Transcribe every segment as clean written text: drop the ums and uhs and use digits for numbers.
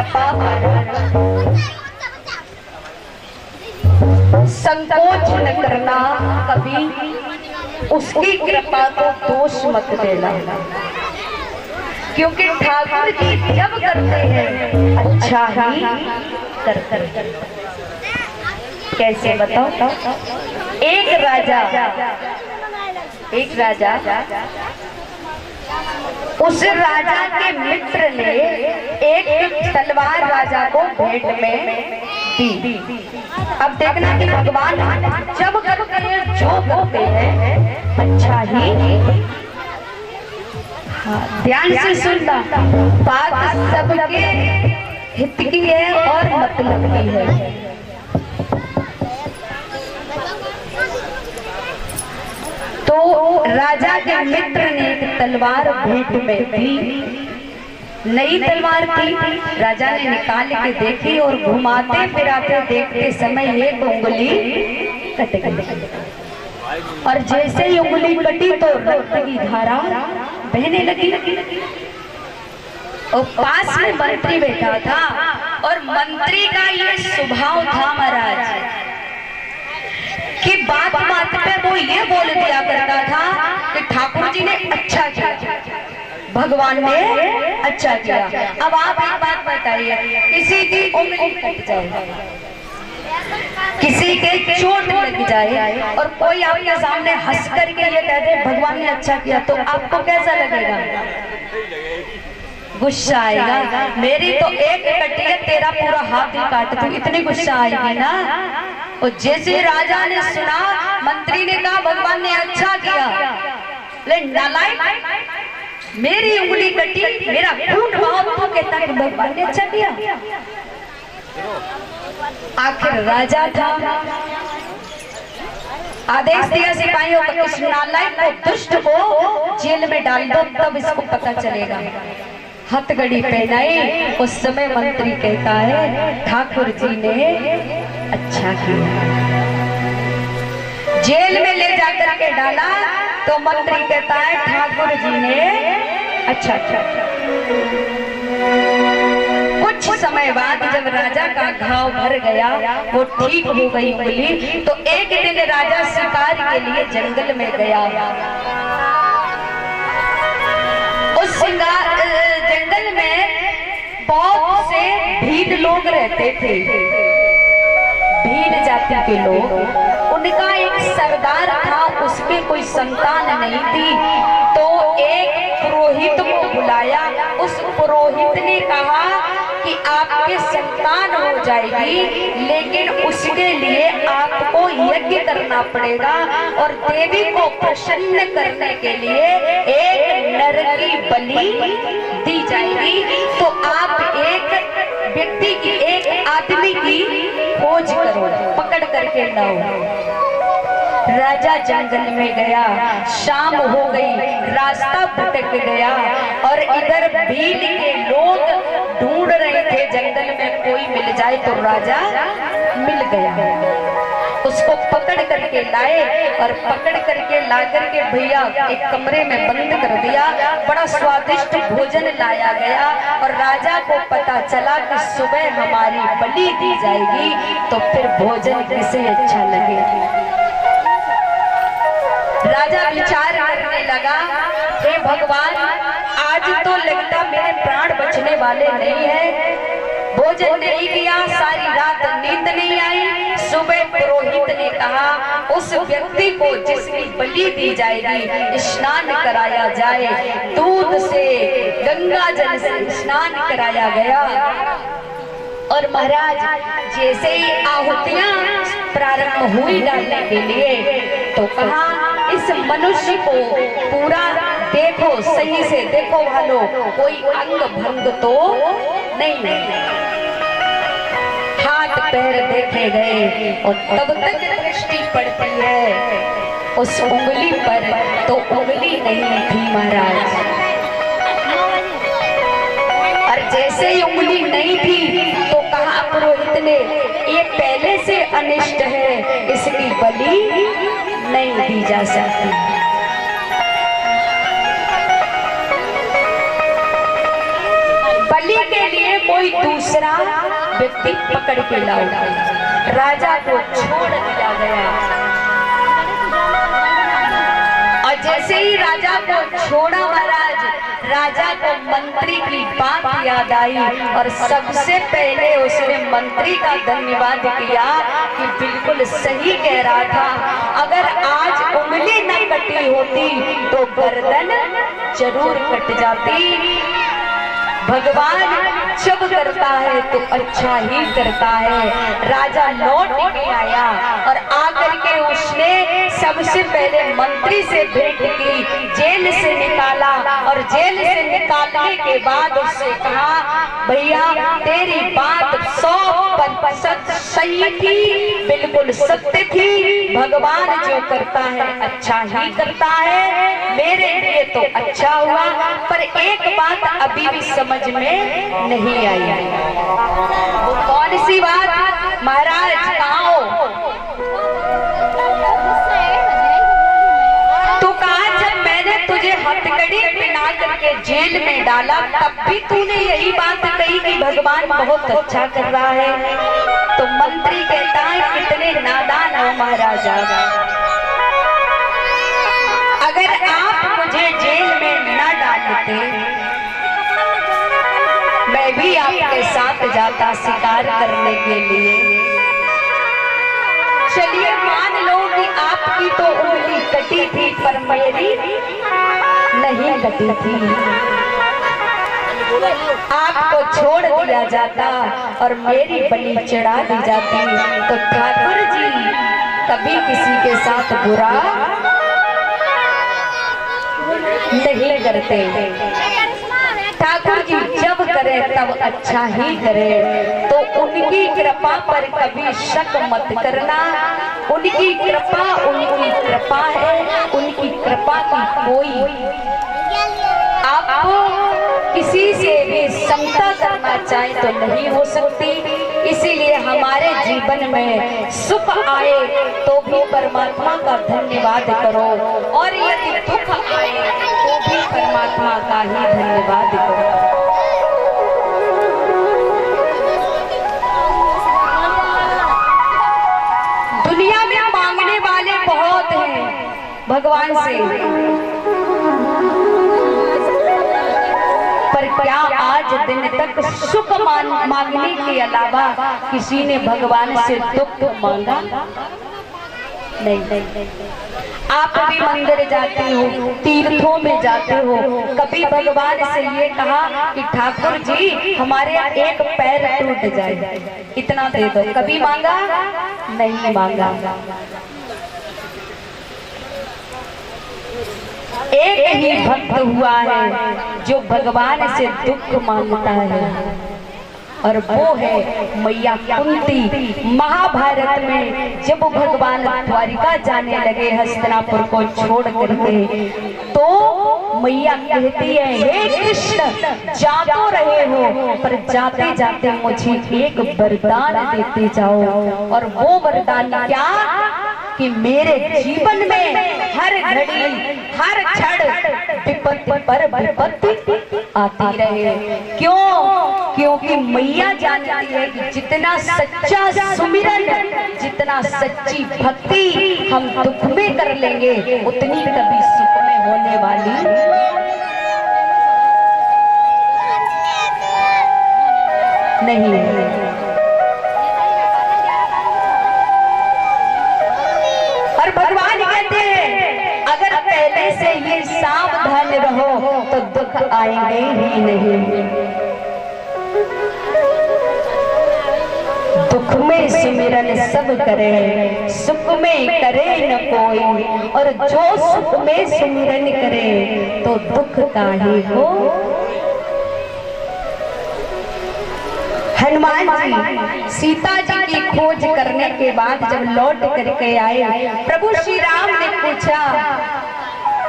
कृपा कर संकोच न करना, कभी उसकी कृपा को दोष मत देना, क्योंकि ठाकुर जी जब करते हैं अच्छा ही करते हैं। कैसे बताओ? एक राजा उस राजा के मित्र ने एक तलवार राजा को भेंट में दी। अब देखना कि भगवान जब करते हैं जो करते हैं अच्छा ही। हाँ, ध्यान से सुनना, बात सबके हित की है और मतलब की है। तो राजा के मित्र ने एक तलवार भेंट में दी। नई तलवार थी, राजा ने निकाल के देखी और घुमाते फिराते देखते समय एक उंगली कट गई, और जैसे ही उंगली कटी तो रक्त की धारा बहने लगी। और पास में मंत्री बैठा था, और मंत्री का ये स्वभाव था महाराज कि बात बात पे वो ये बोल दिया करता था कि ठाकुर जी ने अच्छा किया, भगवान ने अच्छा किया। अब आप एक बात बताइए, किसी की उंगली कट जाए, किसी के चोट लग जाए, और कोई आपके सामने हंस करके ये कह दे भगवान ने अच्छा किया, तो आपको कैसा लगेगा? गुस्सा आएगा। मेरी तो एक कटी है, तेरा पूरा हाथ ही काट दूं, इतनी गुस्सा आएगी ना। और जैसे राजा ने सुना, मंत्री ने कहा भगवान ने अच्छा किया, लेकिन नालायक, मेरी उंगली कटी, मेरा खून बहा, तू कहता है भगवान ने अच्छा किया। आखिर राजा था, आदेश दिया सिपाहियों को, इस नालायक को, दुष्ट को जेल में डाल दो, तब इसको पता चलेगा। हथकड़ी पहनाई, उस समय मंत्री कहता है ठाकुर जी ने अच्छा किया। जेल में ले जाकर के डाला तो मंत्री कहता है ठाकुर जी ने अच्छा किया। कुछ समय बाद जब राजा का घाव भर गया, वो ठीक हो गई उंगली, तो एक दिन राजा शिकार के लिए जंगल में गया। उस जंगल में बहुत से भील लोग रहते थे, भील जाति के लोग। उनका एक सरदार था, उसके कोई संतान नहीं थी, तो एक पुरोहित को बुलाया। उस पुरोहित ने कहा कि आपके संतान हो जाएगी, लेकिन उसके लिए आपको यज्ञ करना पड़ेगा, और देवी को प्रसन्न करने के लिए एक नर की बलि दी जाएगी। तो आप एक व्यक्ति की, एक आदमी की खोज करो, पकड़ करके लाओ। राजा जंगल में गया, शाम हो गई, रास्ता भटक गया, और इधर भील के लोग ढूंढ रहे थे जंगल में कोई मिल जाए तो। राजा मिल गया, उसको पकड़ करके लाए, और पकड़ करके ला करके भैया एक कमरे में बंद कर दिया। बड़ा स्वादिष्ट भोजन लाया गया, और राजा को पता चला कि सुबह हमारी बलि दी जाएगी, तो फिर भोजन किसे अच्छा लगे। राजा विचार करने लगा, हे भगवान, आज तो लगता मेरे प्राण बचने वाले नहीं है। भोजन नहीं किया, सारी रात नींद नहीं आई। सुबह पुरोहित ने कहा उस व्यक्ति को जिसकी बलि दी जाएगी स्नान कराया जाए। दूध से, गंगा जल से स्नान कराया गया, और महाराज जैसे ही आहुतियां प्रारंभ हुई डालने के लिए, तो कहा इस मनुष्य को पूरा देखो, सही से देखो भालो, कोई अंग भंग तो नहीं। हाथ पैर देखे गए, और तब तक दृष्टि पड़ती है उस उंगली पर, तो उंगली नहीं थी महाराज। और जैसे ही उंगली नहीं थी तो कहा पुरोहित ने, ये पहले से अनिष्ट है, इसकी बलि नहीं दी जा सकती। बलि के लिए कोई कोई दूसरा व्यक्ति पकड़ के लाओ। राजा को छोड़ दिया गया और जैसे ही राजा को छोड़ा महाराज, राजा को मंत्री की बात याद आई और सबसे पहले उसने मंत्री का धन्यवाद किया कि बिल्कुल सही कह रहा था। अगर आज उंगली न कटी होती तो गर्दन जरूर कट जाती। भगवान जब करता है तो अच्छा ही करता है। राजा लौट के आया और आकर के उसने सबसे पहले मंत्री से भेंट की, जेल से निकाला और जेल से निकालने के बाद उससे कहा, भैया तेरी बात 100% सही थी, बिल्कुल सत्य थी। भगवान जो करता है अच्छा ही करता है, मेरे लिए तो अच्छा हुआ, पर एक बात अभी भी समझ में नहीं आई। वो कौन सी बात महाराज? कहाँ हो? तो कहा जब मैंने तुझे हथकड़ी पहना करके जेल में डाला तब भी तूने यही बात कही कि भगवान बहुत अच्छा कर रहा है। तो मंत्री कहता है कितने नादान हो महाराजा, अगर आप मुझे जेल में न डालते मैं भी आपके साथ जाता शिकार करने के लिए। चलिए मान लो कि आपकी तो उंगली कटी थी पर मेरी नहीं कटी थी। आपको छोड़ दिया जाता और मेरी बलि चढ़ा दी जाती तो ठाकुर जी कभी किसी के साथ बुरा नहीं करते। ठाकुर जी जब करे तब अच्छा ही करे। तो उनकी कृपा पर कभी शक मत करना। उनकी कृपा है, उनकी कृपा की कोई आपको किसी से भी समता करना चाहे तो नहीं हो सकती। इसीलिए हमारे जीवन में सुख आए तो भी परमात्मा का धन्यवाद करो और यदि दुख आए तो भी परमात्मा का ही धन्यवाद करो। दुनिया में मांगने वाले बहुत हैं भगवान से, पर क्या आज दिन तक सुख मांगने के अलावा किसी ने भगवान से दुख मांगा? नहीं। आप भी मंदिर जाते हो, तीर्थों में जाते हो, कभी भगवान से ये कहा कि ठाकुर जी हमारे यहाँ एक पैर टूट जाए इतना दे दो, कभी मांगा? नहीं मांगा। एक ही भक्त हुआ है जो भगवान से दुख मांगता है और वो है मैया कुंती। महाभारत में जब भगवान द्वारिका जाने लगे हस्तिनापुर को छोड़ करके, तो मैया कहती है हे कृष्ण जा तो रहे हो पर जाते जाते मुझे एक वरदान देते जाओ। और वो वरदान क्या कि मेरे जीवन में हर घड़ी हर क्षण विपत्ति पर विपत्ति आती रहे। क्यों? क्योंकि मैया जानती है कि जितना सच्चा सुमिरन, जितना सच्ची भक्ति हम दुख में कर लेंगे उतनी कभी सुख में होने वाली नहीं। और भगवान कहते हैं अगर पहले से ये सावधान रहो तो दुख आएंगे ही नहीं। दुख में सुमिरन सब करे, सुख में करे न कोई, और जो सुख में सुमिरन करे तो दुख काहे हो। हनुमान जी सीता जी की खोज करने के बाद जब लौट करके आए, प्रभु श्री राम ने पूछा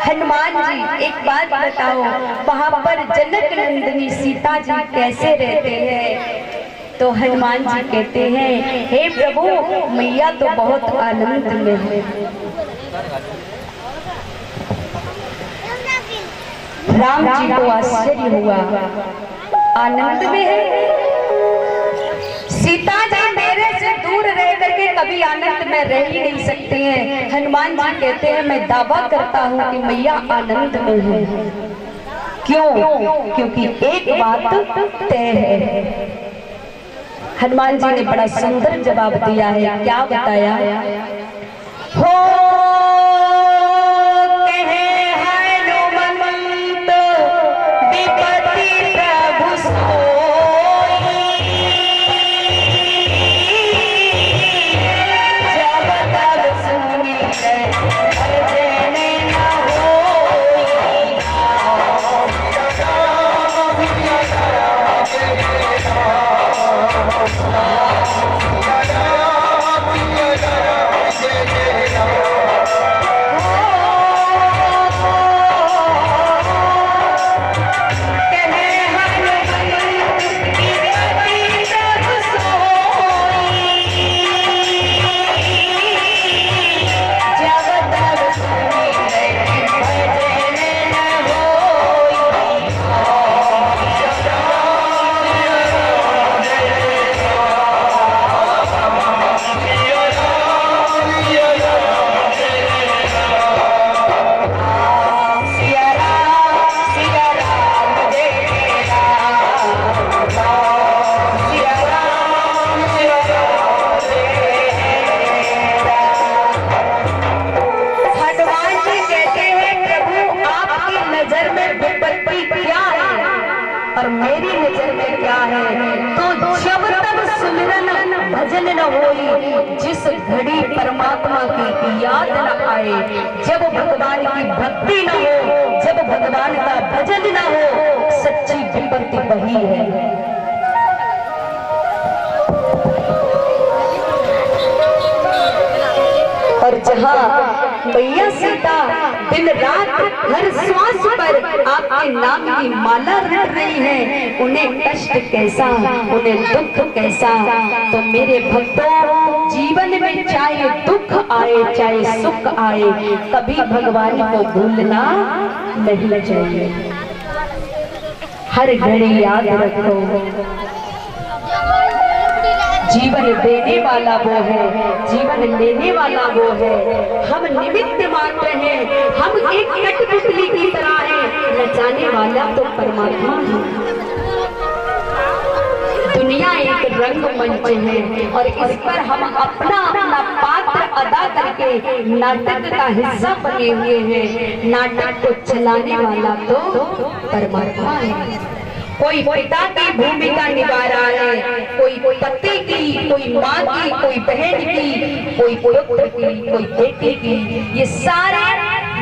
हनुमान जी एक बात बताओ वहां पर जनक नंदिनी सीता जी कैसे रहते हैं? तो हनुमान जी कहते हैं हे प्रभु मैया तो बहुत आनंद में है। राम जी को आश्चर्य हुआ, आनंद में है? सीता जी मेरे से दूर रह करके कभी आनंद में रह ही नहीं सकती हैं। हनुमान जी कहते हैं मैं दावा करता हूँ कि मैया आनंद में है। क्यों? क्योंकि एक बात तय है। हनुमान जी ने बड़ा सुंदर जवाब दिया है। क्या बताया? हो और मेरी नजर में क्या है? तो जब तक सिमरन भजन न होई, जिस घड़ी परमात्मा की याद न आए, जब भगवान की भक्ति न हो, जब भगवान का भजन न हो, सच्ची विपत्ति वही है। और जहाँ मैया सीता दिन रात हर श्वास पर आपके नाम की माला रट रही है, उन्हें कष्ट कैसा, उन्हें दुख कैसा। तो मेरे भक्तों, जीवन में चाहे दुख आए चाहे सुख आए, कभी भगवान को भूलना नहीं चाहिए। हर घड़ी याद रखो, जीवन देने वाला वो है, जीवन लेने वाला वो है। हम निमित्त मात्र हैं, हम एक कठपुतली की तरह हैं, नचाने वाला तो परमात्मा है। दुनिया एक रंग मंच है और इस पर हम अपना अपना पात्र अदा करके नाटक का हिस्सा बने हुए हैं। नाटक को चलाने वाला तो परमात्मा है। कोई पिता की भूमिका निभा रहा है, कोई पति की, कोई माँ की, कोई बहन की, कोई पुत्र की, कोई बेटी की। ये सारे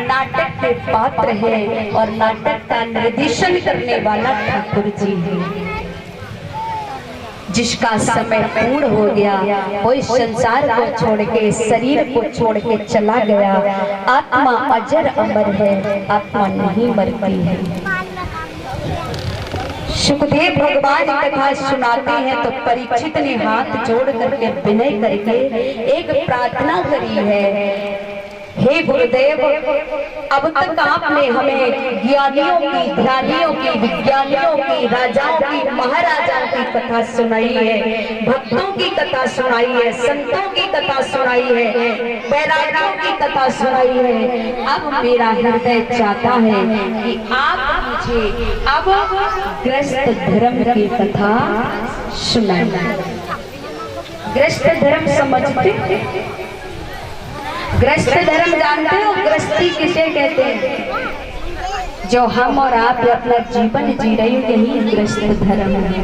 नाटक के पात्र हैं और नाटक का निर्देशन करने वाला ठाकुर जी है। जिसका समय पूर्ण हो गया, वो इस संसार को छोड़ के, शरीर को छोड़ के चला गया। आत्मा अजर अमर है, आत्मा नहीं मरती है। सुखदेव भगवान कथा सुनाते हैं तो परीक्षित ने हाथ जोड़ करके विनय करके एक प्रार्थना करी है। हे गुरुदेव, अब तक आपने हमें ज्ञानियों की, ध्यानियों की, विज्ञानियों की, राजाओं की, महाराजाओं की कथा सुनाई है, भक्तों की कथा सुनाई है, संतों की कथा सुनाई है, वैरागियों की कथा सुनाई है। अब मेरा हृदय चाहता है कि आप मुझे अब गृहस्थ धर्म की कथा सुनाइए। गृहस्थ धर्म समझते? गृहस्थ धर्म जानते हो? गृहस्थी किसे कहते हैं? जो हम और आप अपना जीवन जी रहे हैं, यही गृहस्थ धर्म है।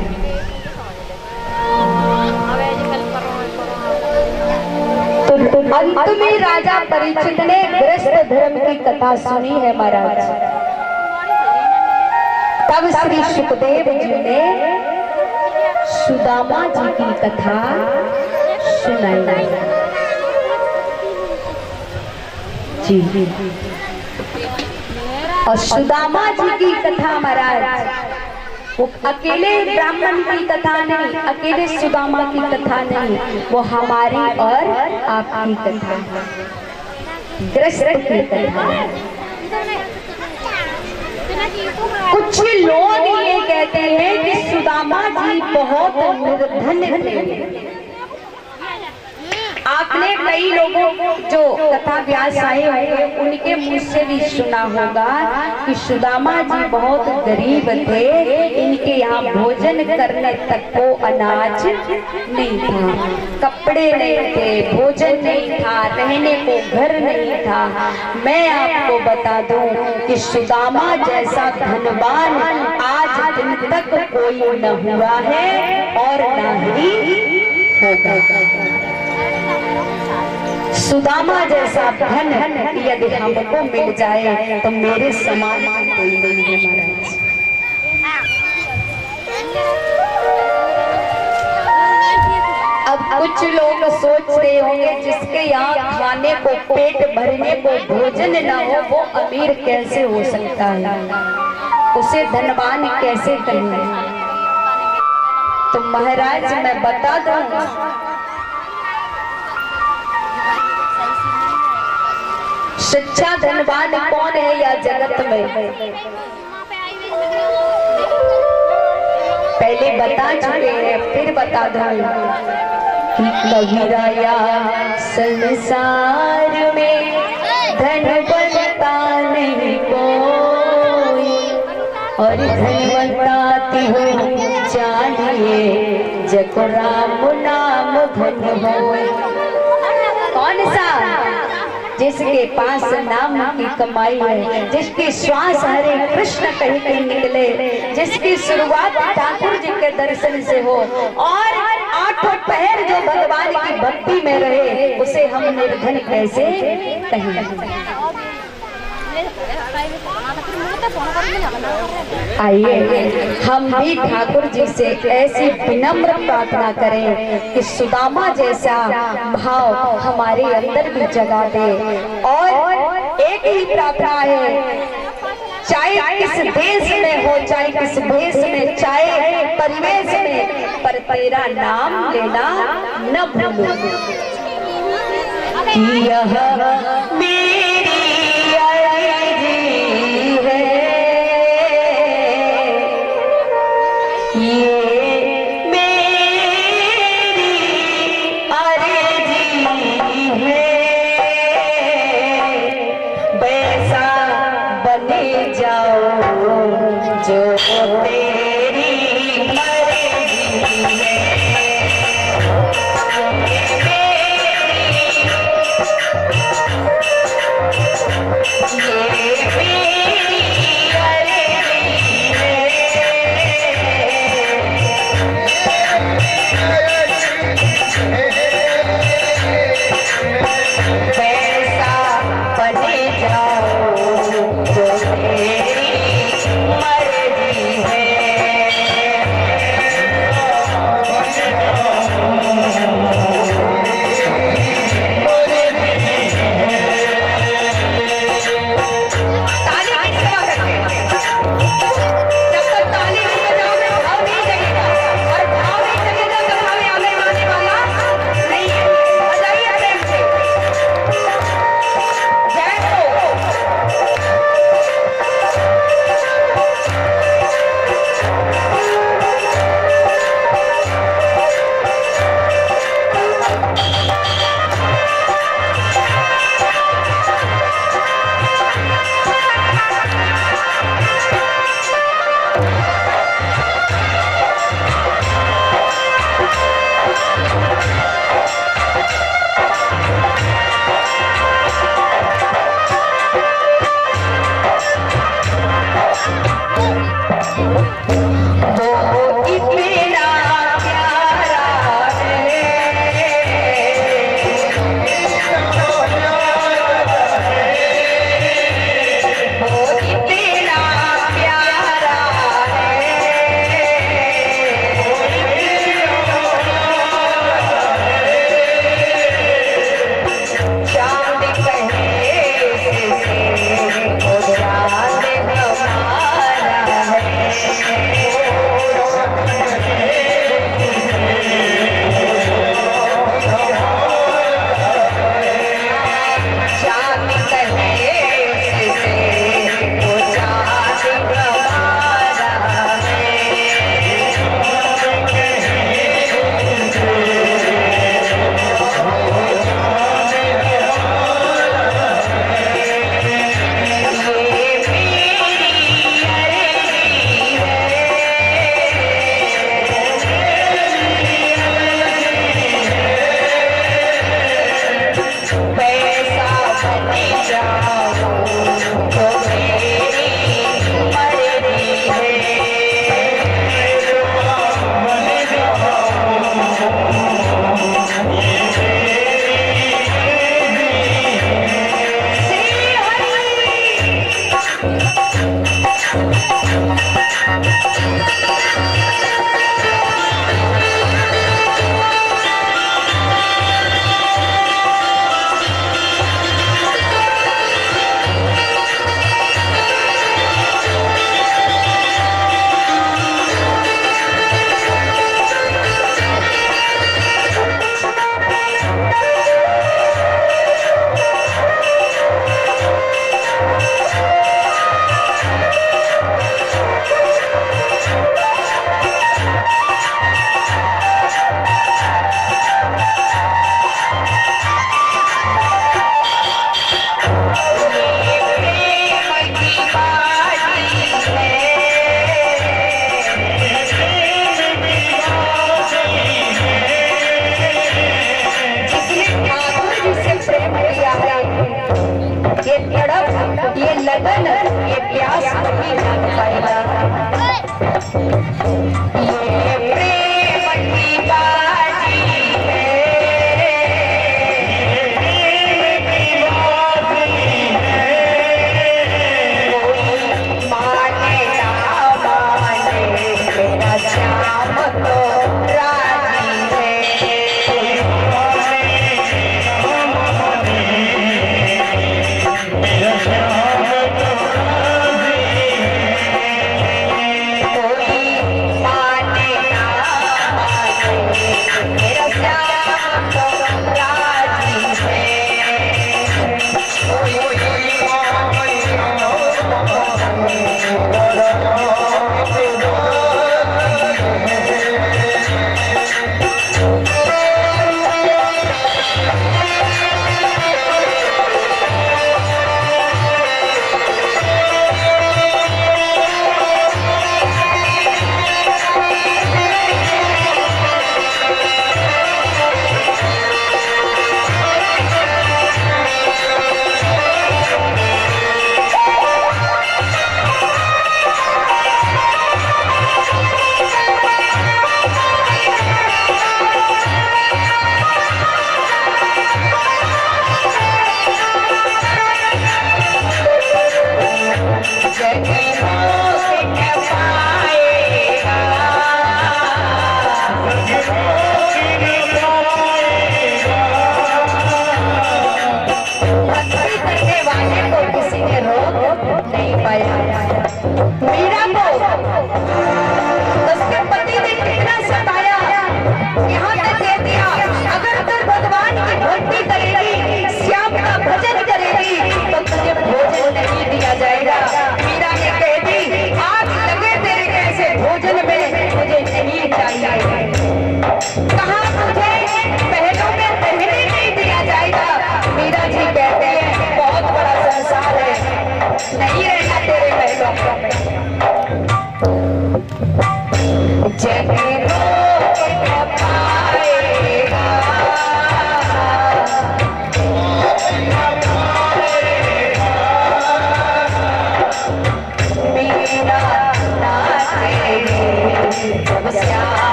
तो अंत में राजा परीक्षित ने गृहस्थ धर्म की कथा सुनी है महाराज। तब श्री सुखदेव जी ने सुदामा जी की कथा सुनाई। जी। और सुदामा जी की कथा महाराज, वो अकेले ब्राह्मण की कथा नहीं, अकेले सुदामा की कथा नहीं, वो हमारी और आपकी कथा है, गृहस्थ की कथा। कुछ लोग ये कहते हैं कि सुदामा जी बहुत निर्धन थे। आपने कई लोगों जो कथा व्यास आए होंगे उनके मुंह से भी सुना होगा कि सुदामा जी बहुत गरीब थे, इनके यहाँ भोजन करने तक को अनाज नहीं था, कपड़े नहीं थे, भोजन नहीं था, रहने को घर नहीं था। मैं आपको बता दूं कि सुदामा जैसा धनवान आज दिन तक कोई न हुआ है और न ही होगा। सुदामा जैसा धन यदि हमको मिल जाए तो मेरे समान कोई नहीं है महाराज। अब कुछ लोग सोच रहे होंगे जिसके यहाँ खाने को पेट भरने को भोजन न हो वो अमीर कैसे हो सकता है, उसे धनवान कैसे कहेंगे। तो महाराज मैं बता दूं, सच्चा धनवान कौन है या जगत में, पहले बता चुके हैं फिर बता दूं कि कबीराया संसार में धनवंता नहीं कोई और धनवंता हो जानिए जको राम नाम धन होए। कौन सा? जिसके पास नाम की कमाई है, जिसकी श्वास हरे कृष्ण कह के निकले, जिसकी शुरुआत ठाकुर जी के दर्शन से हो और आठों पहर जो भगवान की भक्ति में रहे, उसे हम निर्धन कैसे कहें। आइए हम भी ठाकुर जी से ऐसी विनम्र प्रार्थना करें कि सुदामा जैसा भाव हमारे अंदर भी जगा दे। और एक ही प्रार्थना है, चाहे किस देश में हो, चाहे किस भेष में, चाहे परिवेश में, पर तेरा नाम लेना न भूलो। यह मेरी अर्जी है, ये मेरी अर्जी है, वैसा बने जाओ जो तेरी मर्जी है।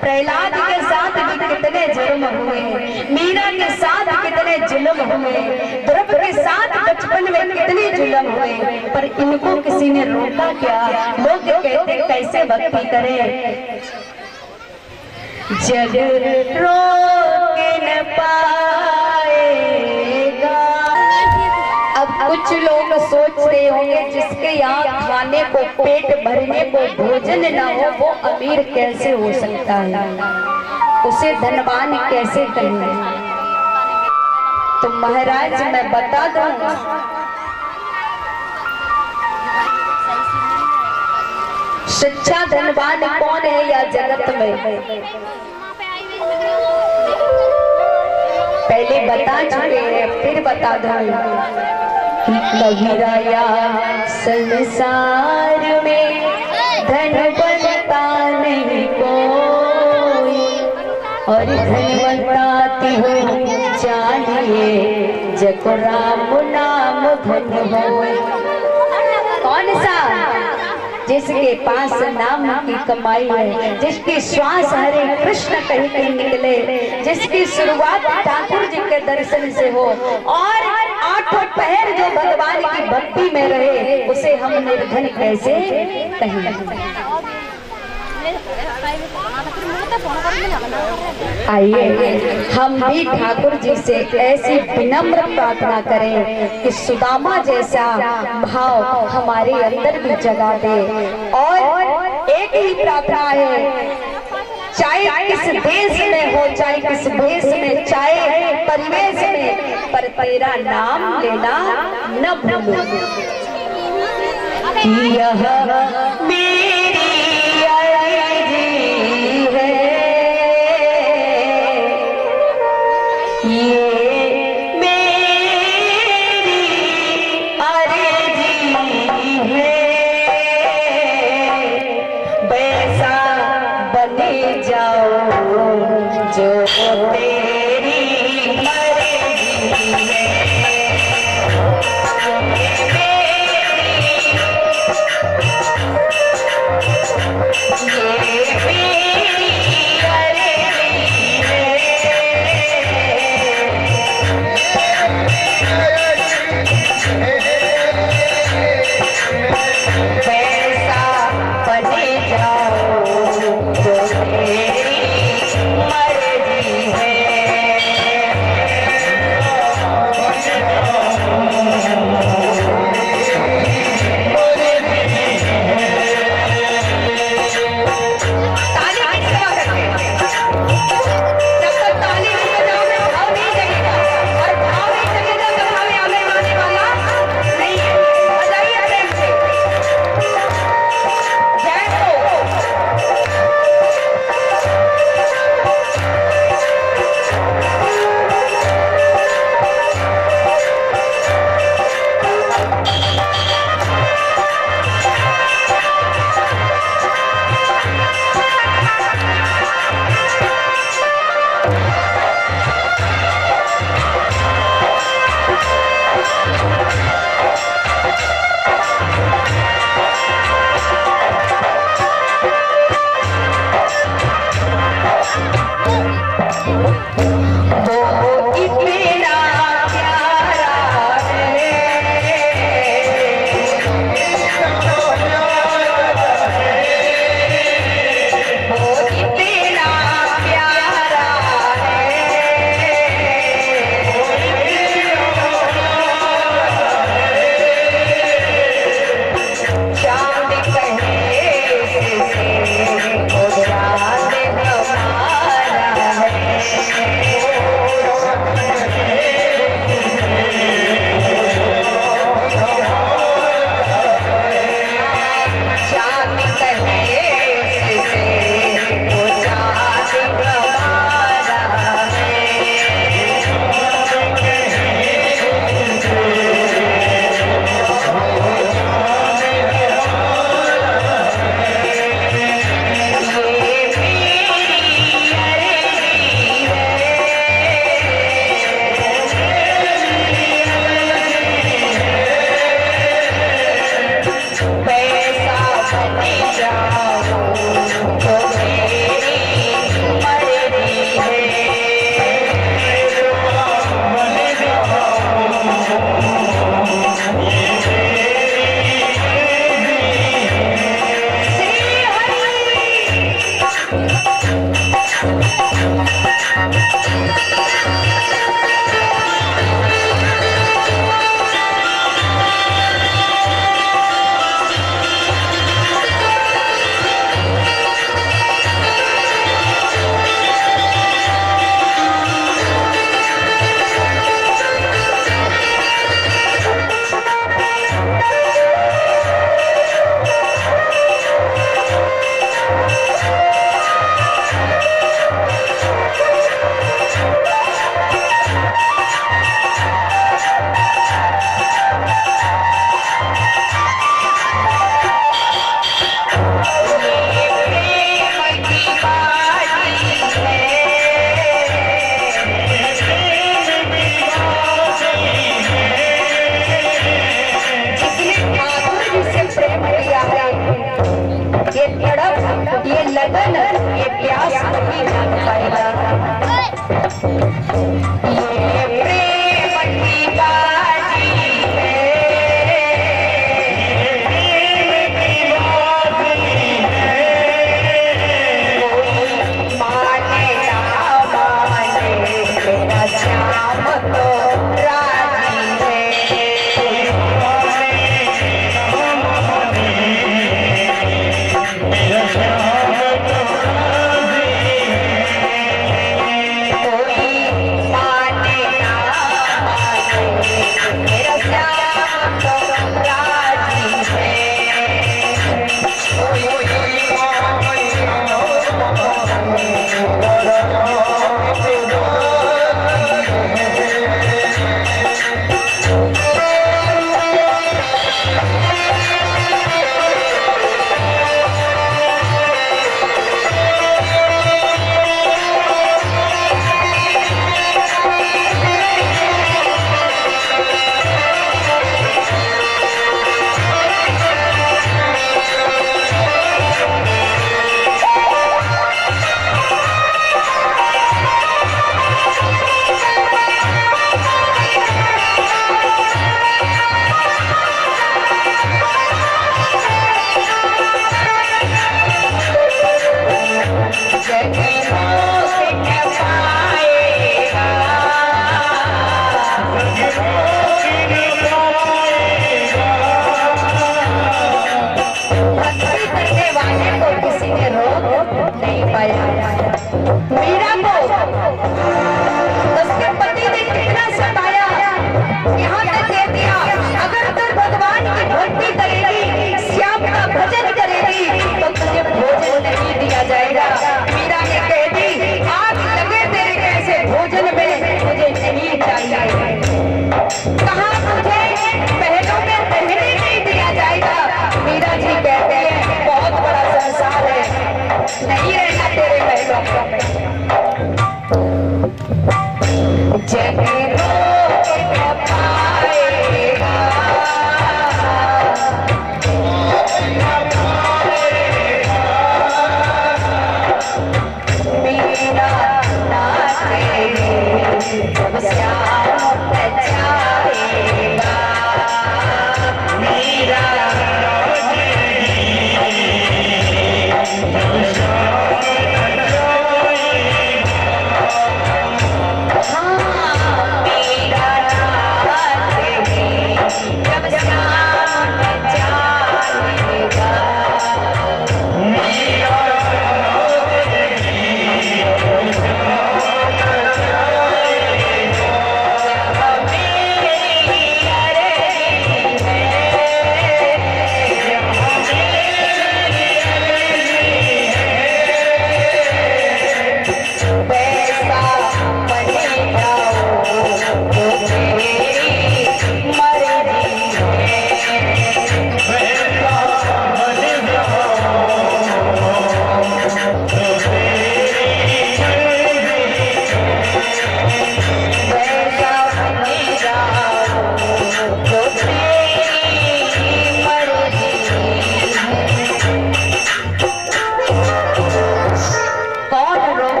प्रहलाद के साथ भी कितने जुर्म हुए, मीरा के साथ कितने जुल्म हुए, ध्रुव के साथ बचपन में कितने जुल्म हुए, पर इनको किसी ने रोका क्या? लोग कहते कैसे भक्ति करें, जग रोक न पाएगा। अब कुछ लोग सोच रहे होंगे जिसके यहाँ खाने को, पेट भरने को भोजन न हो, वो अमीर कैसे हो सकता है, उसे धनवान कैसे कहेंगे? तो महाराज मैं बता दूं, सच्चा धनवान कौन है या जगत में? पहले बता चुके हैं, फिर बता दूं। लगिराया संसार में धन बनता नहीं कोई, और धनवंताती हो जानिए जको राम नाम धन हो। कौन सा? जिसके पास नाम की कमाई है, जिसकी श्वास हरे कृष्ण कहीं कहीं निकले, जिसकी शुरुआत ठाकुर जी के दर्शन से हो, और आठों पहर जो भगवान की भक्ति में रहे, उसे हम निर्धन कैसे कहें? आइए हम भी ठाकुर जी से ऐसी विनम्र प्रार्थना करें कि सुदामा जैसा भाव हमारे अंदर भी जगा दे। और एक ही प्रार्थना है, चाहे किस देश में हो, चाहे किस भेष में, चाहे परिवेश में, पर तेरा नाम लेना न भूलो। यह मेरी अर्जी है, ये मेरी अर्जी है, वैसा बने जाओ जो तेरी मर्जी है।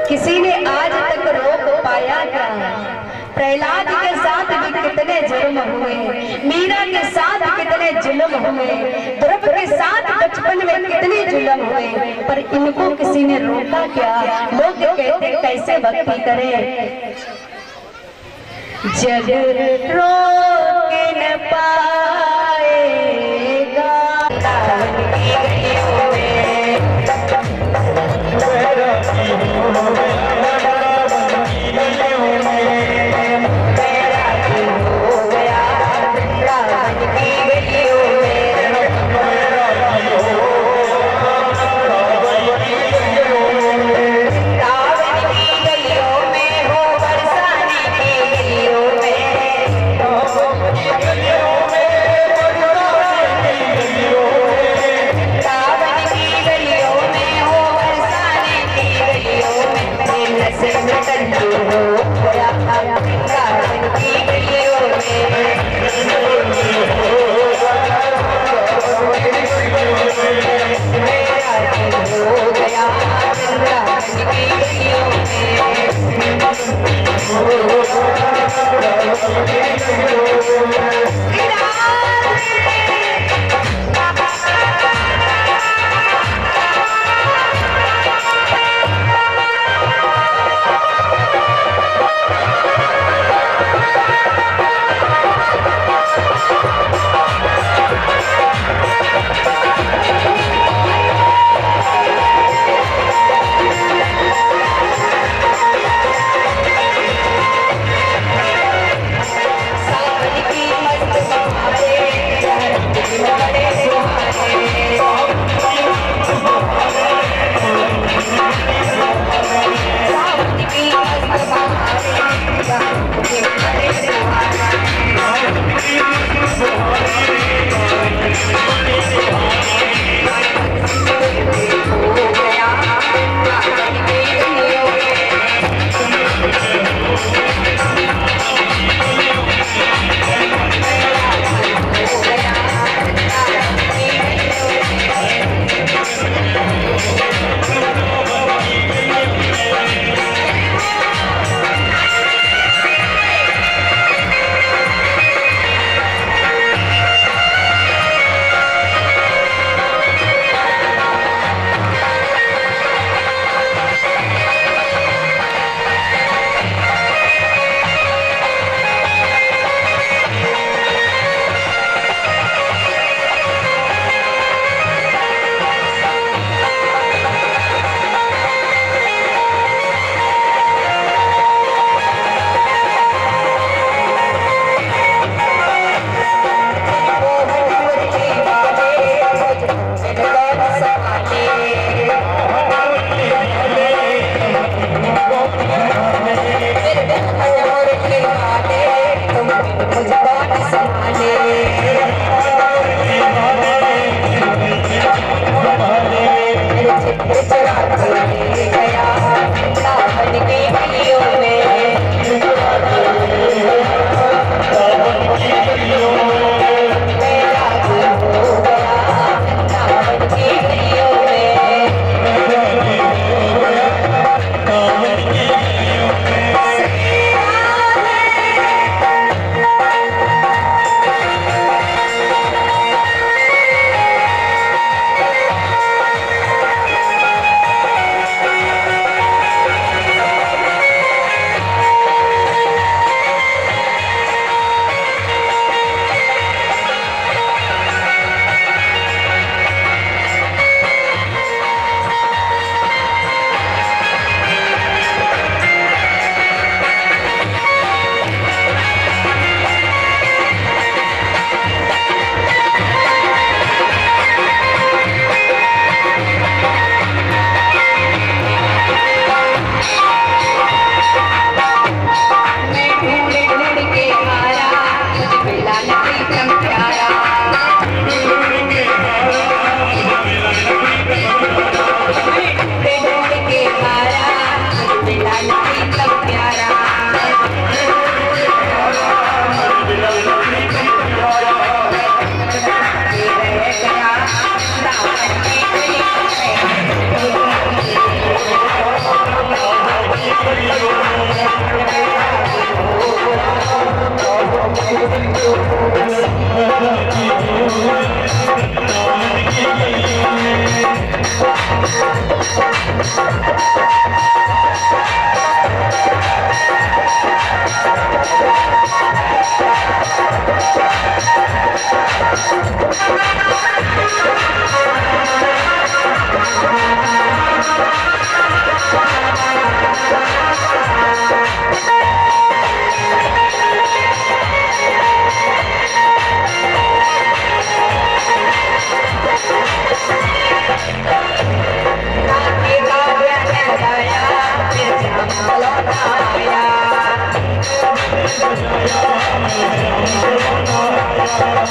किसी ने आज तक रोक पाया क्या? प्रहलाद के साथ भी कितने जुर्म हुए, मीरा के साथ कितने जुल्म हुए, ध्रुव के साथ बचपन में कितने जुल्म हुए, पर इनको किसी ने रोका क्या? लोग कहते कैसे भक्ति करें, जग रोक न पाएगा।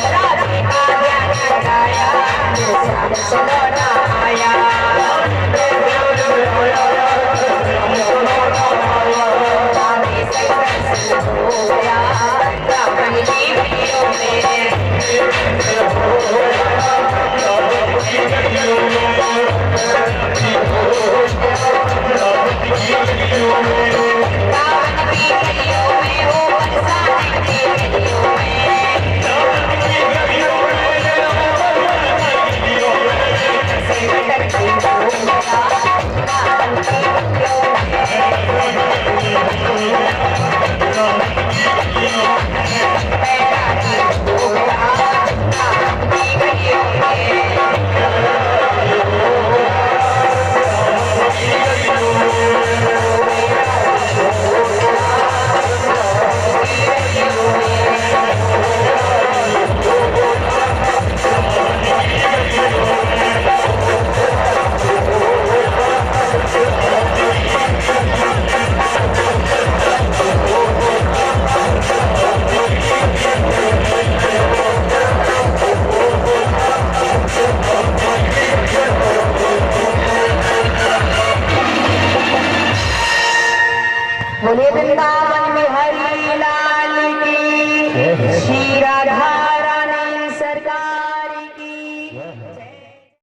राधिका ध्यान लगाया, श्याम सलोना आया।